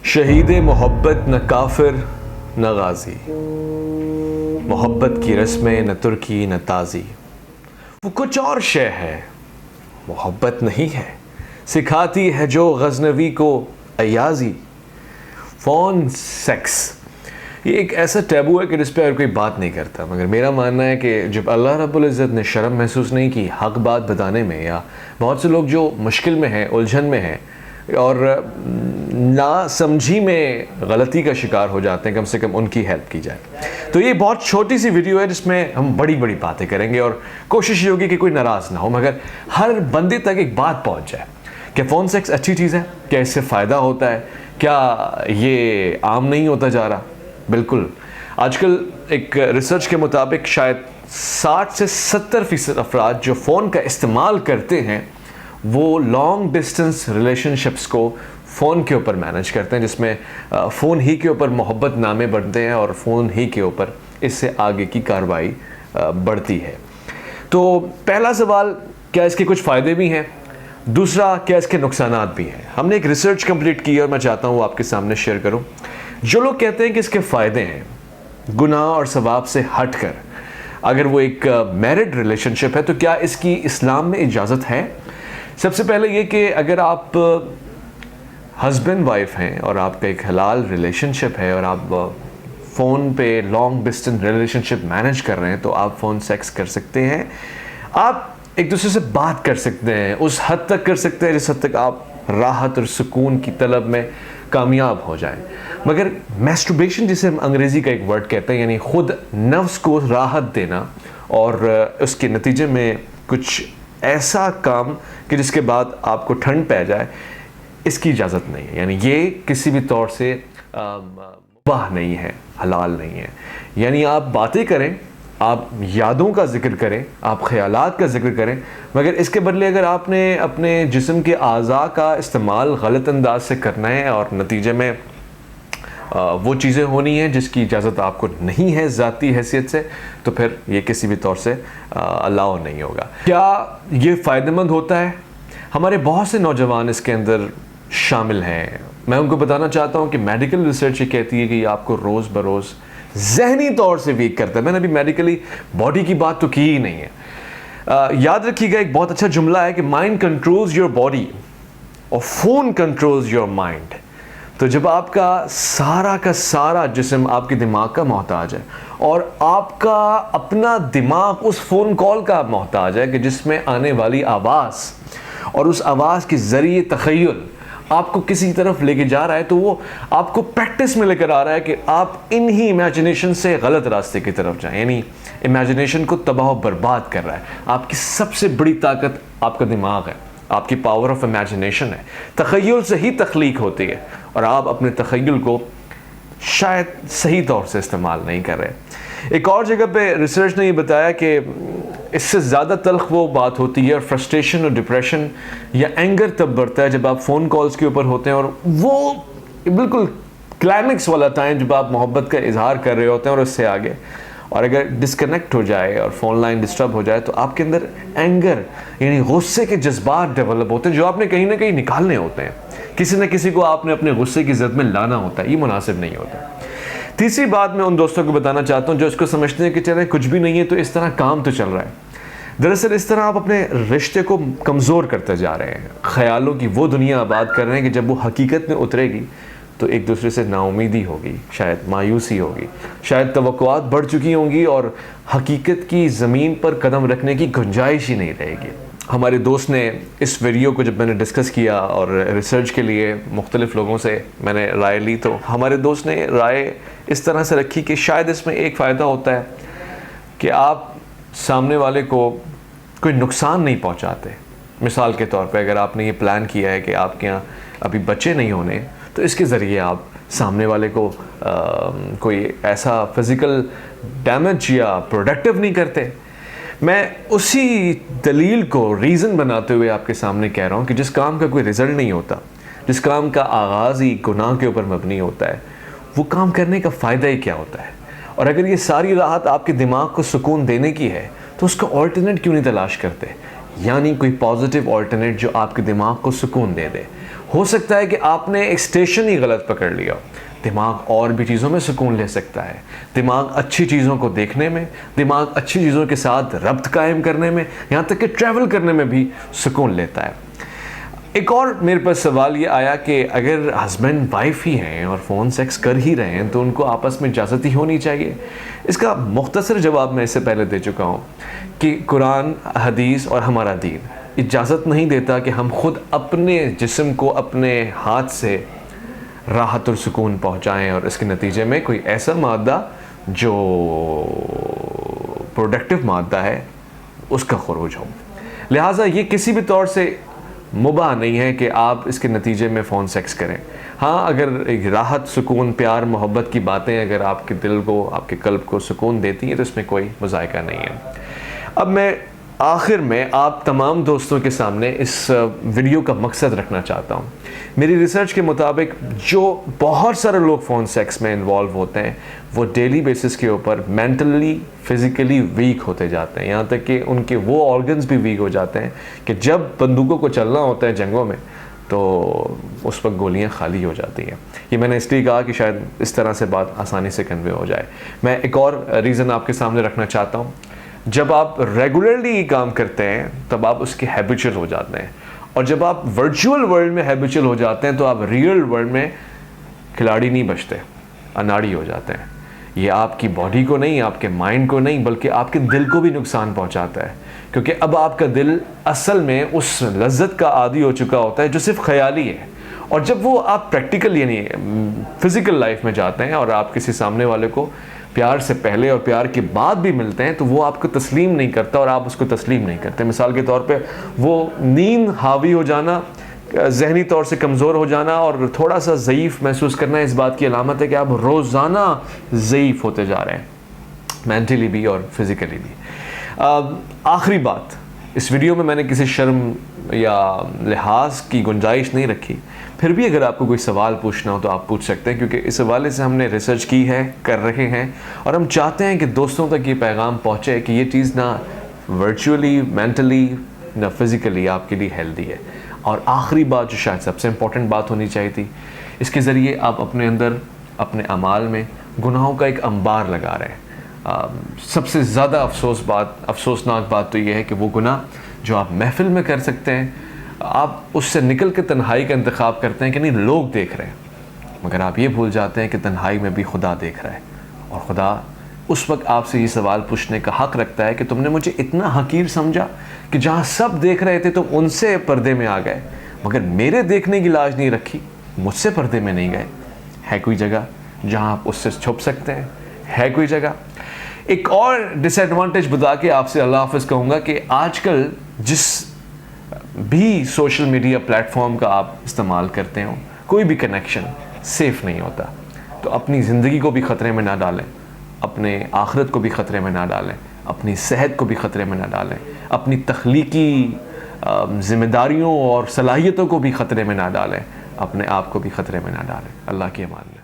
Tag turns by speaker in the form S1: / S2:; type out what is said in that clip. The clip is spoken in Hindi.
S1: शहीद मोहब्बत न काफिर न गाजी, मोहब्बत की रस्में न तुर्की न ताज़ी। वो कुछ और शय है, मोहब्बत नहीं है, सिखाती है जो गजनवी को अयाजी। फ़ोन सेक्स ये एक ऐसा टैबू है कि जिस पे हर कोई बात नहीं करता, मगर मेरा मानना है कि जब अल्लाह रब्बुल इज़्ज़त ने शर्म महसूस नहीं की हक़ बात बताने में, या बहुत से लोग जो मुश्किल में हैं, उलझन में हैं और ना समझी में गलती का शिकार हो जाते हैं, कम से कम उनकी हेल्प की जाए। तो ये बहुत छोटी सी वीडियो है जिसमें हम बड़ी बड़ी बातें करेंगे और कोशिश ये होगी कि कोई नाराज़ ना हो, मगर हर बंदे तक एक बात पहुँच जाए। क्या फ़ोन सेक्स अच्छी चीज़ है? क्या इससे फ़ायदा होता है? क्या ये आम नहीं होता जा रहा? बिल्कुल। आजकल एक रिसर्च के मुताबिक शायद 60 से 70% अफराद जो फ़ोन का इस्तेमाल करते हैं वो लॉन्ग डिस्टेंस रिलेशनशिप्स को फ़ोन के ऊपर मैनेज करते हैं, जिसमें फ़ोन ही के ऊपर मोहब्बत नामे बढ़ते हैं और फ़ोन ही के ऊपर इससे आगे की कार्रवाई बढ़ती है। तो पहला सवाल, क्या इसके कुछ फ़ायदे भी हैं? दूसरा, क्या इसके नुकसानात भी हैं? हमने एक रिसर्च कंप्लीट की और मैं चाहता हूँ आपके सामने शेयर करूँ। जो लोग कहते हैं कि इसके फ़ायदे हैं, गुनाह और सवाब से हटकर अगर वो एक मैरिड रिलेशनशिप है तो क्या इसकी इस्लाम में इजाज़त है? सबसे पहले ये कि अगर आप हस्बैंड वाइफ हैं और आपका एक हलाल रिलेशनशिप है और आप फ़ोन पे लॉन्ग डिस्टेंस रिलेशनशिप मैनेज कर रहे हैं तो आप फ़ोन सेक्स कर सकते हैं। आप एक दूसरे से बात कर सकते हैं, उस हद तक कर सकते हैं जिस हद तक आप राहत और सुकून की तलब में कामयाब हो जाएं। मगर मैस्टरबेशन, जिसे हम अंग्रेज़ी का एक वर्ड कहते हैं, यानी ख़ुद नफ्स को राहत देना और उसके नतीजे में कुछ ऐसा काम कि जिसके बाद आपको ठंड पै जाए, इसकी इजाज़त नहीं है। यानी ये किसी भी तौर से मुबाह नहीं है, हलाल नहीं है। यानी आप बातें करें, आप यादों का जिक्र करें, आप ख़यालात का जिक्र करें, मगर इसके बदले अगर आपने अपने जिस्म के आज़ा का इस्तेमाल गलत अंदाज से करना है और नतीजे में वो चीज़ें होनी हैं जिसकी इजाज़त आपको नहीं है ज़ाती हैसियत से, तो फिर ये किसी भी तौर से अलाउ नहीं होगा। क्या ये फ़ायदेमंद होता है? हमारे बहुत से नौजवान इसके अंदर शामिल हैं। मैं उनको बताना चाहता हूँ कि मेडिकल रिसर्च ये कहती है कि ये आपको रोज़ बरोज़ ज़हनी तौर से वीक करता है। मैंने अभी मेडिकली बॉडी की बात तो की ही नहीं है। याद रखिएगा, एक बहुत अच्छा जुमला है कि माइंड कंट्रोल्स योर बॉडी और फ़ोन कंट्रोल्स योर माइंड। तो जब आपका का सारा जिस्म आपके दिमाग का मोहताज है और आपका अपना दिमाग उस फ़ोन कॉल का मोहताज है कि जिसमें आने वाली आवाज़ और उस आवाज़ के ज़रिए तख़य्युल आपको किसी तरफ लेके जा रहा है, तो वो आपको प्रैक्टिस में लेकर आ रहा है कि आप इन्हीं इमेजिनेशन से गलत रास्ते की तरफ जाएं। यानी इमेजिनेशन को तबाह बर्बाद कर रहा है। आपकी सबसे बड़ी ताकत आपका दिमाग है, आपकी पावर ऑफ इमेजिनेशन है। तख़य्युल से ही तख्लीक होती है और आप अपने तख़य्युल को शायद सही तौर से इस्तेमाल नहीं कर रहे। एक और जगह पे रिसर्च ने ये बताया कि इससे ज़्यादा तल्ख़ वो बात होती है और फ्रस्ट्रेशन और डिप्रेशन या एंगर तब बढ़ता है जब आप फ़ोन कॉल्स के ऊपर होते हैं और वो बिल्कुल क्लाइमेक्स वाला टाइम जब आप मोहब्बत का इजहार कर रहे होते हैं और उससे आगे, और अगर डिस्कनेक्ट हो जाए और फ़ोन लाइन डिस्टर्ब हो जाए तो आपके अंदर एंगर यानी गुस्से के जज्बात डेवलप होते हैं जो आपने कहीं ना कहीं निकालने होते हैं। किसी न किसी को आपने अपने गुस्से की ज़द में लाना होता है, ये मुनासिब नहीं होता। तीसरी बात मैं उन दोस्तों को बताना चाहता हूँ जो इसको समझते हैं कि चले कुछ भी नहीं है तो इस तरह काम तो चल रहा है। दरअसल इस तरह आप अपने रिश्ते को कमज़ोर करते जा रहे हैं। ख़यालों की वो दुनिया आबाद कर रहे हैं कि जब वो हकीकत में उतरेगी तो एक दूसरे से नाउमीदी होगी, शायद मायूसी होगी, शायद तवक्कुआत बढ़ चुकी होंगी और हकीकत की ज़मीन पर कदम रखने की गुंजाइश ही नहीं रहेगी। हमारे दोस्त ने इस वीडियो को जब मैंने डिस्कस किया और रिसर्च के लिए मुख्तलिफ़ लोगों से मैंने राय ली, तो हमारे दोस्त ने राय इस तरह से रखी कि शायद इसमें एक फ़ायदा होता है कि आप सामने वाले को कोई नुकसान नहीं पहुंचाते। मिसाल के तौर पे अगर आपने ये प्लान किया है कि आपके यहाँ अभी बच्चे नहीं होने, तो इसके ज़रिए आप सामने वाले को कोई ऐसा फिज़िकल डैमेज या प्रोडक्टिव नहीं करते। मैं उसी दलील को रीज़न बनाते हुए आपके सामने कह रहा हूँ कि जिस काम का कोई रिज़ल्ट नहीं होता, जिस काम का आगाज़ ही गुनाह के ऊपर मबनी होता है, वो काम करने का फ़ायदा ही क्या होता है? और अगर ये सारी राहत आपके दिमाग को सुकून देने की है तो उसका ऑल्टरनेट क्यों नहीं तलाश करते? यानी कोई पॉजिटिव ऑल्टरनेट जो आपके दिमाग को सुकून दे दे। हो सकता है कि आपने एक स्टेशन ही गलत पकड़ लिया। दिमाग और भी चीज़ों में सुकून ले सकता है। दिमाग अच्छी चीज़ों को देखने में, दिमाग अच्छी चीज़ों के साथ रब्त कायम करने में, यहाँ तक कि ट्रैवल करने में भी सुकून लेता है। एक और मेरे पास सवाल ये आया कि अगर हस्बैंड वाइफ ही हैं और फ़ोन सेक्स कर ही रहे हैं तो उनको आपस में इजाज़त ही होनी चाहिए। इसका मुख्तसर जवाब मैं इससे पहले दे चुका हूँ कि कुरान, हदीस और हमारा दीन इजाज़त नहीं देता कि हम खुद अपने जिस्म को अपने हाथ से राहत और सुकून पहुँचाएँ और इसके नतीजे में कोई ऐसा मादा जो प्रोडक्टिव मादा है उसका खुरूज हो। लिहाजा ये किसी भी तौर से मुबाह नहीं है कि आप इसके नतीजे में फ़ोन सेक्स करें। हाँ, अगर एक राहत, सुकून, प्यार, मोहब्बत की बातें अगर आपके दिल को, आपके कल्ब को सुकून देती हैं तो इसमें कोई मुज़ायका नहीं है। अब मैं आखिर में आप तमाम दोस्तों के सामने इस वीडियो का मकसद रखना चाहता हूँ। मेरी रिसर्च के मुताबिक जो बहुत सारे लोग फ़ोन सेक्स में इन्वॉल्व होते हैं वो डेली बेसिस के ऊपर मेंटली, फिज़िकली वीक होते जाते हैं। यहाँ तक कि उनके वो ऑर्गन्स भी वीक हो जाते हैं कि जब बंदूकों को चलना होता है जंगों में तो उस वक्त गोलियाँ खाली हो जाती हैं। ये मैंने इसलिए कहा कि शायद इस तरह से बात आसानी से कन्वे हो जाए। मैं एक और रीज़न आपके सामने रखना चाहता हूँ। जब आप रेगुलरली ये काम करते हैं तब आप उसके हैबिचुअल हो जाते हैं, और जब आप वर्चुअल वर्ल्ड में हैबिचुअल हो जाते हैं तो आप रियल वर्ल्ड में खिलाड़ी नहीं बचते, अनाड़ी हो जाते हैं। ये आपकी बॉडी को नहीं, आपके माइंड को नहीं, बल्कि आपके दिल को भी नुकसान पहुंचाता है, क्योंकि अब आपका दिल असल में उस लज्जत का आदी हो चुका होता है जो सिर्फ ख्याली है। और जब वो आप प्रैक्टिकल यानी फिज़िकल लाइफ में जाते हैं और आप किसी सामने वाले को प्यार से पहले और प्यार के बाद भी मिलते हैं तो वो आपको तस्लीम नहीं करता और आप उसको तस्लीम नहीं करते। मिसाल के तौर पे वो नींद हावी हो जाना, ज़हनी तौर से कमज़ोर हो जाना और थोड़ा सा ज़ईफ़ महसूस करना इस बात की अलामत है कि आप रोज़ाना ज़ईफ़ होते जा रहे हैं, मेंटली भी और फिज़िकली भी। आखिरी बात, इस वीडियो में मैंने किसी शर्म या लिहाज की गुंजाइश नहीं रखी। फिर भी अगर आपको कोई सवाल पूछना हो तो आप पूछ सकते हैं, क्योंकि इस हवाले से हमने रिसर्च की है, कर रहे हैं, और हम चाहते हैं कि दोस्तों तक ये पैगाम पहुँचे कि ये चीज़ ना वर्चुअली, मेंटली, ना फिज़िकली आपके लिए हेल्दी है। और आखिरी बात जो शायद सबसे इम्पॉर्टेंट बात होनी चाहिए थी, इसके ज़रिए आप अपने अंदर, अपने अमाल में गुनाहों का एक अंबार लगा रहे हैं। सबसे ज़्यादा अफसोसनाक बात तो ये है कि वो गुनाह जो आप महफिल में कर सकते हैं, आप उससे निकल के तन्हाई का इंतखाब करते हैं कि नहीं लोग देख रहे हैं, मगर आप ये भूल जाते हैं कि तन्हाई में भी खुदा देख रहा है। और खुदा उस वक्त आपसे ये सवाल पूछने का हक़ रखता है कि तुमने मुझे इतना हकीर समझा कि जहाँ सब देख रहे थे तुम उनसे पर्दे में आ गए, मगर मेरे देखने की लाज नहीं रखी, मुझसे पर्दे में नहीं गए। है कोई जगह जहाँ आप उससे छुप सकते हैं? है कोई जगह? एक और डिसएडवांटेज बता के आपसे अल्लाह हाफ़िज़ कहूँगा कि आजकल जिस भी सोशल मीडिया प्लेटफॉर्म का आप इस्तेमाल करते हो, कोई भी कनेक्शन सेफ़ नहीं होता। तो अपनी ज़िंदगी को भी ख़तरे में ना डालें, अपने आखिरत को भी ख़तरे में ना डालें, अपनी सेहत को भी ख़तरे में ना डालें, अपनी तख्लीकी ज़िम्मेदारियों और सलाहियतों को भी ख़तरे में ना डालें, अपने आप को भी ख़तरे में ना डालें। अल्लाह की अमान में।